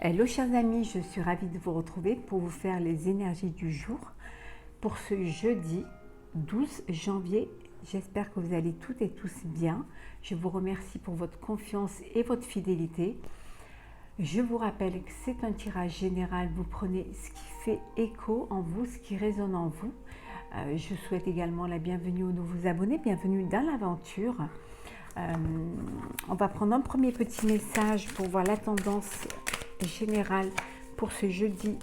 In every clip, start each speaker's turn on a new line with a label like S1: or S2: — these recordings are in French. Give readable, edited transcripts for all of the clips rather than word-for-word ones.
S1: Hello chers amis, je suis ravie de vous retrouver pour vous faire les énergies du jour pour ce jeudi 12 janvier. J'espère que vous allez toutes et tous bien. Je vous remercie pour votre confiance et votre fidélité. Je vous rappelle que c'est un tirage général. Vous prenez ce qui fait écho en vous, ce qui résonne en vous. Je souhaite également la bienvenue aux nouveaux abonnés. Bienvenue dans l'aventure. On va prendre un premier petit message pour voir la tendance générale pour ce jeudi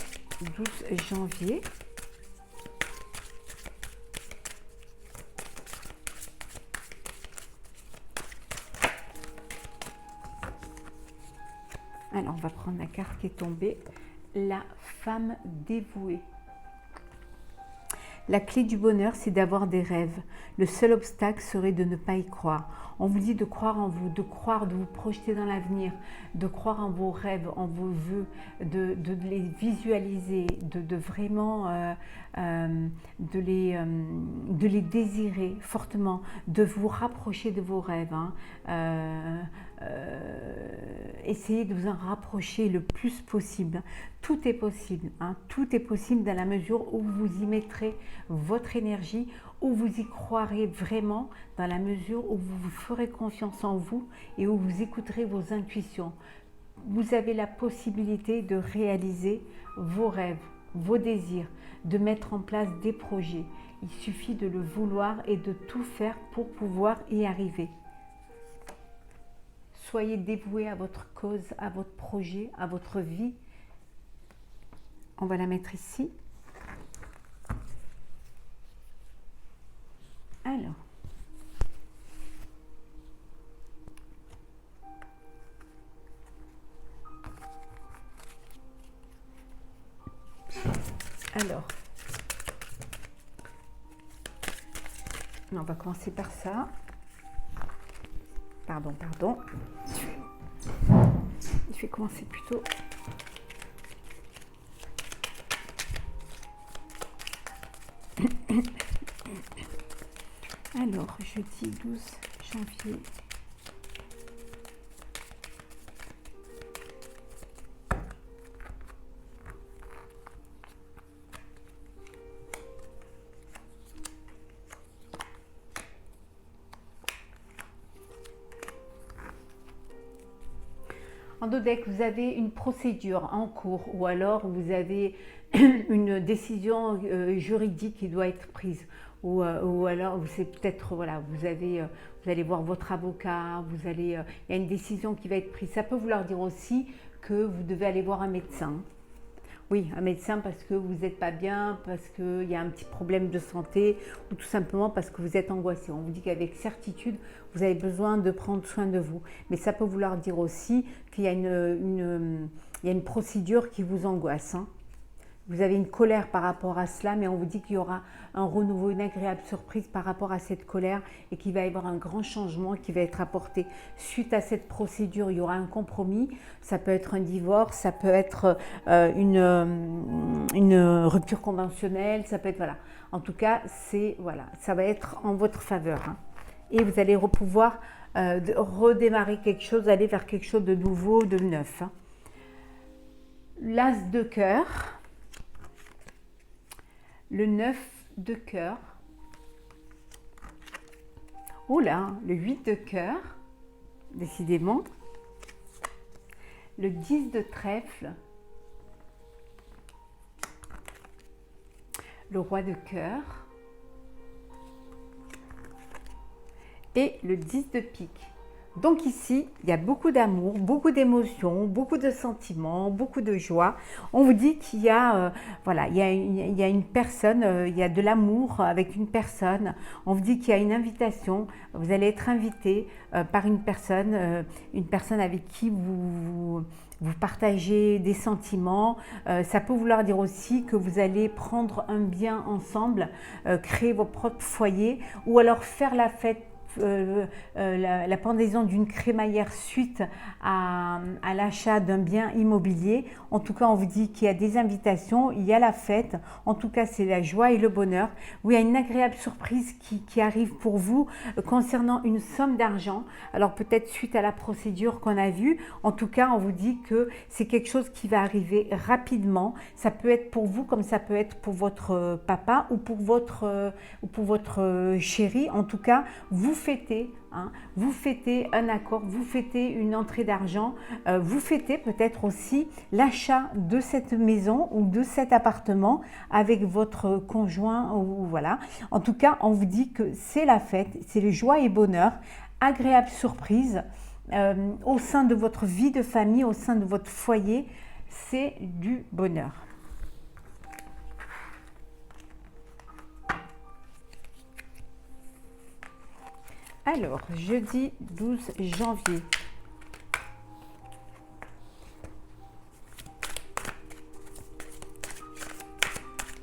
S1: 12 janvier. Alors, on va prendre la carte qui est tombée, la femme dévouée. La clé du bonheur, c'est d'avoir des rêves. Le seul obstacle serait de ne pas y croire. On vous dit de croire en vous, de croire, de vous projeter dans l'avenir, de croire en vos rêves, en vos vœux, de les visualiser, de vraiment de les désirer fortement, de vous rapprocher de vos rêves. Essayez de vous en rapprocher le plus possible. Tout est possible, tout est possible dans la mesure où vous y mettrez votre énergie, où vous y croirez vraiment, dans la mesure où vous ferez confiance en vous et où vous écouterez vos intuitions. Vous avez la possibilité de réaliser vos rêves, vos désirs, de mettre en place des projets. Il suffit de le vouloir et de tout faire pour pouvoir y arriver. Soyez dévoués à votre cause, à votre projet, à votre vie. On va la mettre ici. Alors. On va commencer par ça. Pardon. Je vais commencer plutôt. Alors, jeudi 12 janvier. En dos deck, vous avez une procédure en cours ou alors vous avez une décision juridique qui doit être prise. Ou alors c'est peut-être, voilà, vous allez voir votre avocat, il y a une décision qui va être prise. Ça peut vouloir dire aussi que vous devez aller voir un médecin. Oui, un médecin parce que vous n'êtes pas bien, parce qu'il y a un petit problème de santé ou tout simplement parce que vous êtes angoissé. On vous dit qu'avec certitude, vous avez besoin de prendre soin de vous. Mais ça peut vouloir dire aussi qu'il y a une procédure qui vous angoisse. Vous avez une colère par rapport à cela, mais on vous dit qu'il y aura un renouveau, une agréable surprise par rapport à cette colère et qu'il va y avoir un grand changement qui va être apporté. Suite à cette procédure, il y aura un compromis. Ça peut être un divorce, ça peut être une rupture conventionnelle, ça peut être, voilà. En tout cas, ça va être en votre faveur. Et vous allez pouvoir redémarrer quelque chose, aller vers quelque chose de nouveau, de neuf. L'as de cœur. Le 9 de cœur. Oh là, le 8 de cœur, décidément. Le 10 de trèfle. Le roi de cœur. Et le 10 de pique. Donc ici, il y a beaucoup d'amour, beaucoup d'émotions, beaucoup de sentiments, beaucoup de joie. On vous dit qu'il y a, il y a une personne, il y a de l'amour avec une personne. On vous dit qu'il y a une invitation. Vous allez être invité par une personne avec qui vous partagez des sentiments. Ça peut vouloir dire aussi que vous allez prendre un bien ensemble, créer vos propres foyers ou alors faire la fête la pendaison d'une crémaillère suite à l'achat d'un bien immobilier. En tout cas, on vous dit qu'il y a des invitations, il y a la fête. En tout cas, c'est la joie et le bonheur. Oui, il y a une agréable surprise qui arrive pour vous concernant une somme d'argent. Alors peut-être suite à la procédure qu'on a vue. En tout cas, on vous dit que c'est quelque chose qui va arriver rapidement. Ça peut être pour vous comme ça peut être pour votre papa ou pour votre chéri. En tout cas, vous fêtez, hein, vous fêtez un accord, vous fêtez une entrée d'argent, vous fêtez peut-être aussi l'achat de cette maison ou de cet appartement avec votre conjoint ou voilà. En tout cas, on vous dit que c'est la fête, c'est le joie et bonheur, agréable surprise au sein de votre vie de famille, au sein de votre foyer, c'est du bonheur. Alors, jeudi 12 janvier.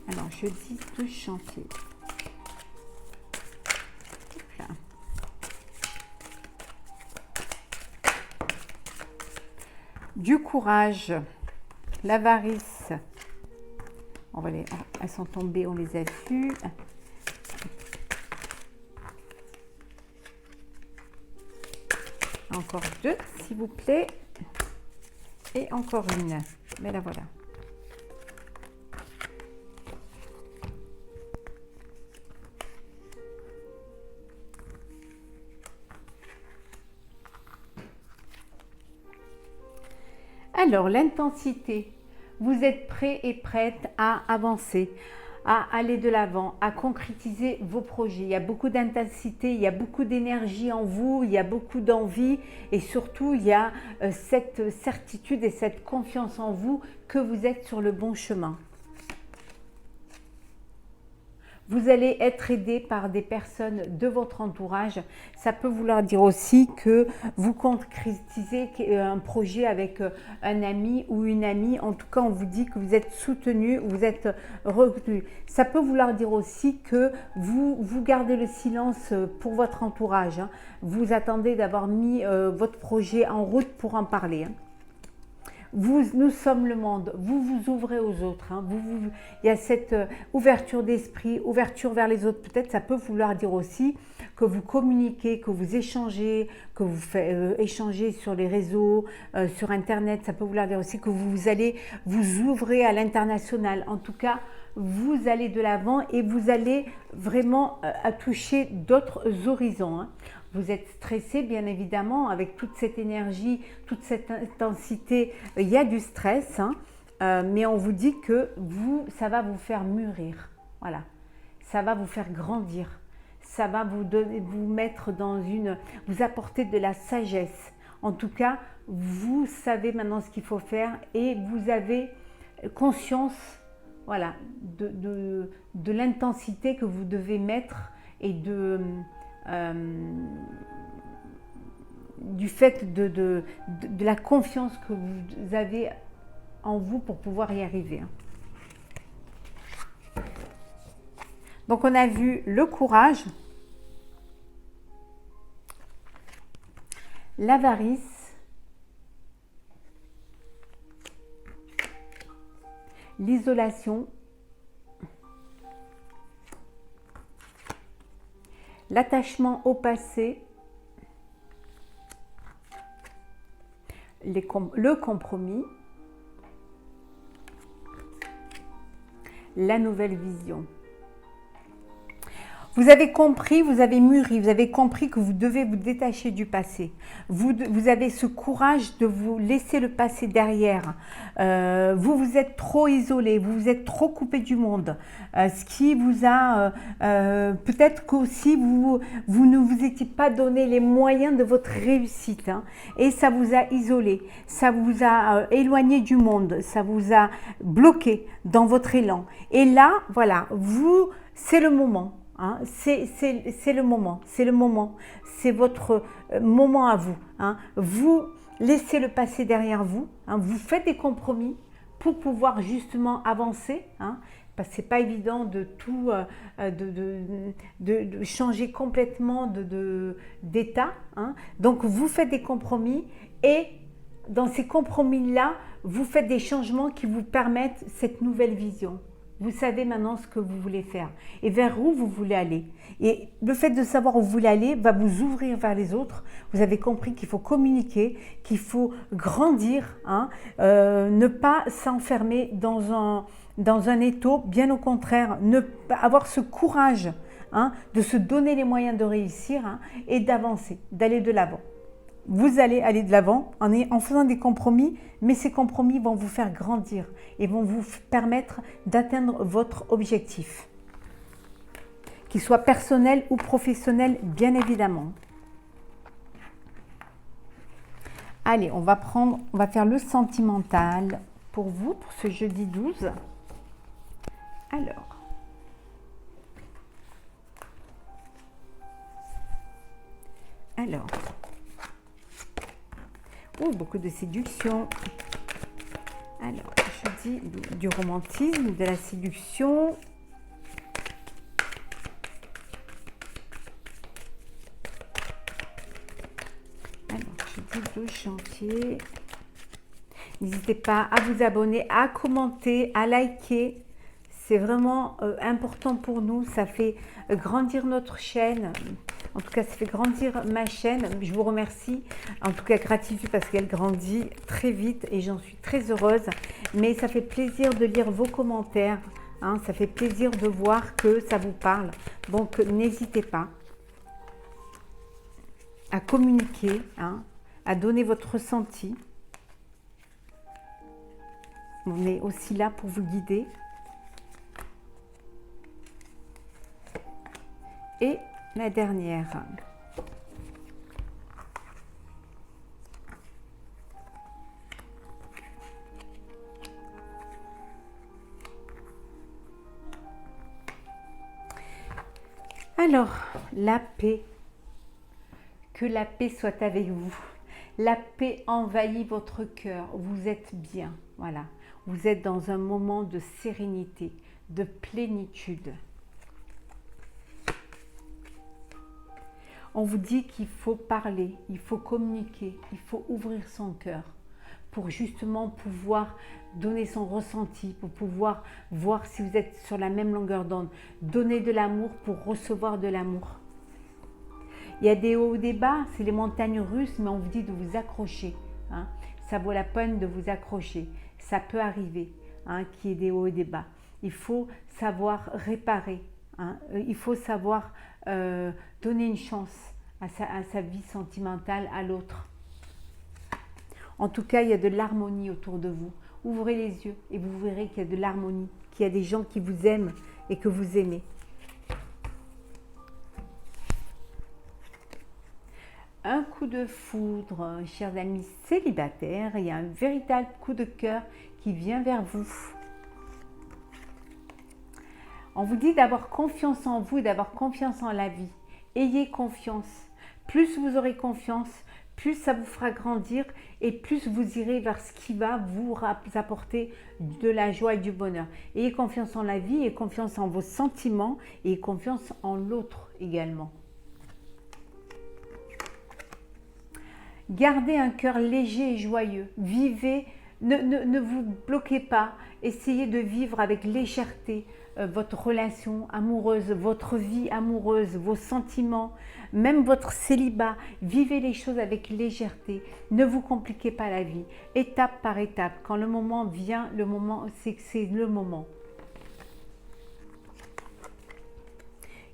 S1: Alors, jeudi 12 janvier. Voilà. Du courage, l'avarice. Elles sont tombées, on les a vues. Encore deux, s'il vous plaît. Et encore une. Mais la voilà. Alors, l'intensité. Vous êtes prêt et prête à avancer, à aller de l'avant, à concrétiser vos projets. Il y a beaucoup d'intensité, il y a beaucoup d'énergie en vous, il y a beaucoup d'envie et surtout il y a cette certitude et cette confiance en vous que vous êtes sur le bon chemin. Vous allez être aidé par des personnes de votre entourage. Ça peut vouloir dire aussi que vous concrétisez un projet avec un ami ou une amie. En tout cas, on vous dit que vous êtes soutenu, vous êtes retenu. Ça peut vouloir dire aussi que vous gardez le silence pour votre entourage. Vous attendez d'avoir mis votre projet en route pour en parler. Nous sommes le monde, vous vous ouvrez aux autres, hein. Il y a cette ouverture d'esprit, ouverture vers les autres. Peut-être ça peut vouloir dire aussi que vous communiquez, que vous échangez, que vous faites échanger sur les réseaux, sur Internet. Ça peut vouloir dire aussi que vous allez vous ouvrir à l'international. En tout cas, vous allez de l'avant et vous allez vraiment toucher d'autres horizons, hein. Vous êtes stressé, bien évidemment, avec toute cette énergie, toute cette intensité. Il y a du stress, hein, mais on vous dit que ça va vous faire mûrir. Voilà, ça va vous faire grandir. Ça va vous mettre vous apporter de la sagesse. En tout cas, vous savez maintenant ce qu'il faut faire et vous avez conscience, voilà, de l'intensité que vous devez mettre et du fait de la confiance que vous avez en vous pour pouvoir y arriver. Donc on a vu le courage, l'avarice, l'isolation, l'attachement au passé, le compromis, la nouvelle vision. Vous avez compris, vous avez mûri, vous avez compris que vous devez vous détacher du passé. Vous avez ce courage de vous laisser le passé derrière. Vous vous êtes trop isolé, vous vous êtes trop coupé du monde. Ce qui vous a... peut-être qu'aussi vous ne vous étiez pas donné les moyens de votre réussite. Hein, et ça vous a isolé, ça vous a éloigné du monde, ça vous a bloqué dans votre élan. Et là, voilà, c'est le moment. Hein, c'est le moment, c'est votre moment à vous. Hein. Vous laissez le passé derrière vous, hein, vous faites des compromis, pour pouvoir justement avancer, hein, parce que c'est pas évident de tout, de changer complètement d'état, hein. Donc vous faites des compromis et dans ces compromis-là, vous faites des changements qui vous permettent cette nouvelle vision. Vous savez maintenant ce que vous voulez faire et vers où vous voulez aller. Et le fait de savoir où vous voulez aller va vous ouvrir vers les autres. Vous avez compris qu'il faut communiquer, qu'il faut grandir, hein, ne pas s'enfermer dans un étau, bien au contraire, ne pas avoir ce courage, hein, de se donner les moyens de réussir, hein, et d'avancer, d'aller de l'avant. Vous allez aller de l'avant en faisant des compromis, mais ces compromis vont vous faire grandir et vont vous permettre d'atteindre votre objectif, qu'il soit personnel ou professionnel, bien évidemment. Allez, on va faire le sentimental pour vous, pour ce jeudi 12. Alors, oh, beaucoup de séduction. Alors, je dis du romantisme, de la séduction. Alors, je dis le chantier. N'hésitez pas à vous abonner, à commenter, à liker. C'est vraiment important pour nous. Ça fait grandir notre chaîne. En tout cas, ça fait grandir ma chaîne. Je vous remercie. En tout cas, gratitude parce qu'elle grandit très vite et j'en suis très heureuse. Mais ça fait plaisir de lire vos commentaires, hein. Ça fait plaisir de voir que ça vous parle. Donc, n'hésitez pas à communiquer, hein, à donner votre ressenti. On est aussi là pour vous guider. Et la dernière. Alors, la paix. Que la paix soit avec vous. La paix envahit votre cœur. Vous êtes bien. Voilà. Vous êtes dans un moment de sérénité, de plénitude. On vous dit qu'il faut parler, il faut communiquer, il faut ouvrir son cœur pour justement pouvoir donner son ressenti, pour pouvoir voir si vous êtes sur la même longueur d'onde. Donner de l'amour pour recevoir de l'amour. Il y a des hauts et des bas, c'est les montagnes russes, mais on vous dit de vous accrocher, hein. Ça vaut la peine de vous accrocher. Ça peut arriver, hein, qu'il y ait des hauts et des bas. Il faut savoir réparer, hein. Il faut savoir donner une chance à sa vie sentimentale, à l'autre. En tout cas, il y a de l'harmonie autour de vous. Ouvrez les yeux et vous verrez qu'il y a de l'harmonie, qu'il y a des gens qui vous aiment et que vous aimez. Un coup de foudre, chers amis célibataires, il y a un véritable coup de cœur qui vient vers vous. On vous dit d'avoir confiance en vous et d'avoir confiance en la vie. Ayez confiance. Plus vous aurez confiance, plus ça vous fera grandir et plus vous irez vers ce qui va vous apporter de la joie et du bonheur. Ayez confiance en la vie, ayez confiance en vos sentiments et ayez confiance en l'autre également. Gardez un cœur léger et joyeux. Vivez, ne vous bloquez pas. Essayez de vivre avec légèreté votre relation amoureuse, votre vie amoureuse, vos sentiments, même votre célibat. Vivez les choses avec légèreté. Ne vous compliquez pas la vie. Étape par étape. Quand le moment vient, le moment, c'est que c'est le moment.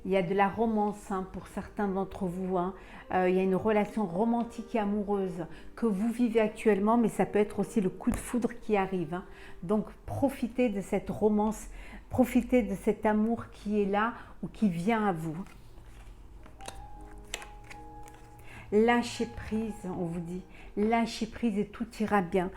S1: Il y a de la romance, hein, pour certains d'entre vous, hein. Il y a une relation romantique et amoureuse que vous vivez actuellement, mais ça peut être aussi le coup de foudre qui arrive, hein. Donc profitez de cette romance, profitez de cet amour qui est là ou qui vient à vous. Lâchez prise, on vous dit. Lâchez prise et tout ira bien.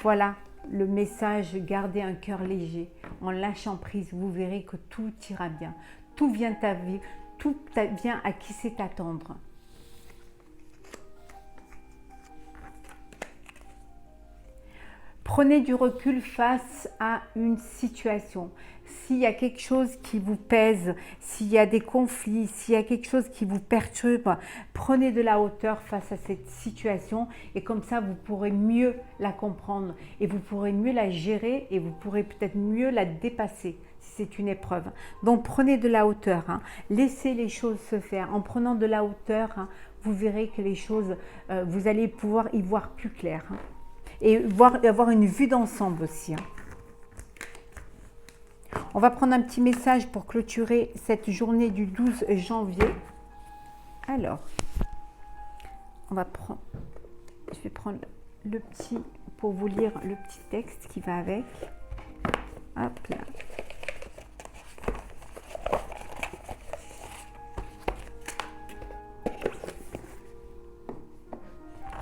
S1: Voilà le message, gardez un cœur léger. En lâchant prise, vous verrez que tout ira bien. Tout vient à vivre, tout vient à qui sait attendre. Prenez du recul face à une situation. S'il y a quelque chose qui vous pèse, s'il y a des conflits, s'il y a quelque chose qui vous perturbe, prenez de la hauteur face à cette situation et comme ça, vous pourrez mieux la comprendre et vous pourrez mieux la gérer et vous pourrez peut-être mieux la dépasser si c'est une épreuve. Donc, prenez de la hauteur, hein. Laissez les choses se faire. En prenant de la hauteur, hein, vous verrez que les choses, vous allez pouvoir y voir plus clair, hein. Et avoir une vue d'ensemble aussi, hein. On va prendre un petit message pour clôturer cette journée du 12 janvier. Alors, je vais prendre le petit, pour vous lire le petit texte qui va avec. Hop là.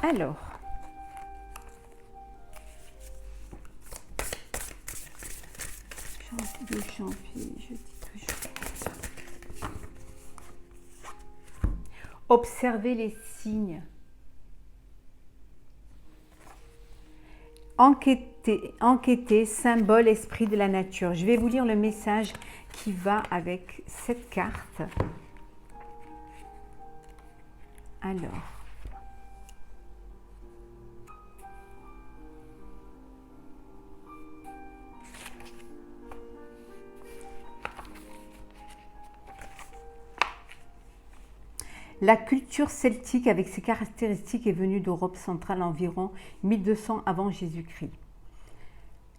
S1: Alors, de janvier, je dis toujours. Observez les signes. Enquêtez, symbole, esprit de la nature. Je vais vous lire le message qui va avec cette carte. Alors. La culture celtique avec ses caractéristiques est venue d'Europe centrale environ 1200 avant Jésus-Christ.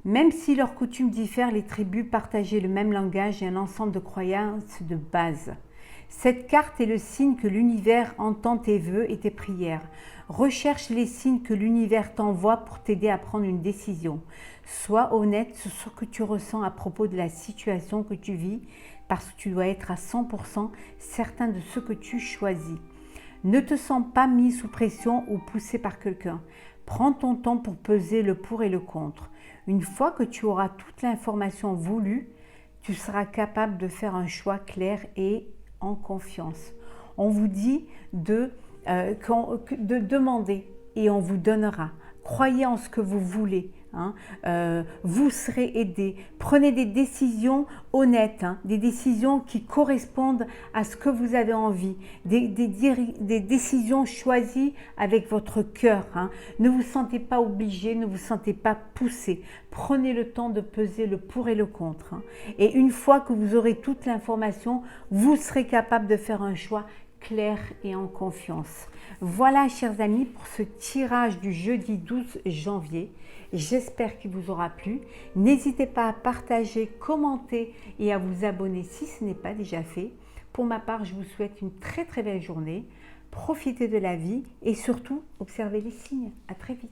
S1: Même si leurs coutumes diffèrent, les tribus partageaient le même langage et un ensemble de croyances de base. Cette carte est le signe que l'univers entend tes vœux et tes prières. Recherche les signes que l'univers t'envoie pour t'aider à prendre une décision. Sois honnête sur ce que tu ressens à propos de la situation que tu vis, parce que tu dois être à 100% certain de ce que tu choisis. Ne te sens pas mis sous pression ou poussé par quelqu'un. Prends ton temps pour peser le pour et le contre. Une fois que tu auras toute l'information voulue, tu seras capable de faire un choix clair et en confiance. On vous dit de demander et on vous donnera. Croyez en ce que vous voulez. Hein, vous serez aidé. Prenez des décisions honnêtes, hein, des décisions qui correspondent à ce que vous avez envie, des décisions choisies avec votre cœur. Hein. Ne vous sentez pas obligé, ne vous sentez pas poussé. Prenez le temps de peser le pour et le contre. Hein. Et une fois que vous aurez toute l'information, vous serez capable de faire un choix clair et en confiance. Voilà, chers amis, pour ce tirage du jeudi 12 janvier. J'espère qu'il vous aura plu. N'hésitez pas à partager, commenter et à vous abonner si ce n'est pas déjà fait. Pour ma part, je vous souhaite une très très belle journée. Profitez de la vie et surtout, observez les signes. À très vite.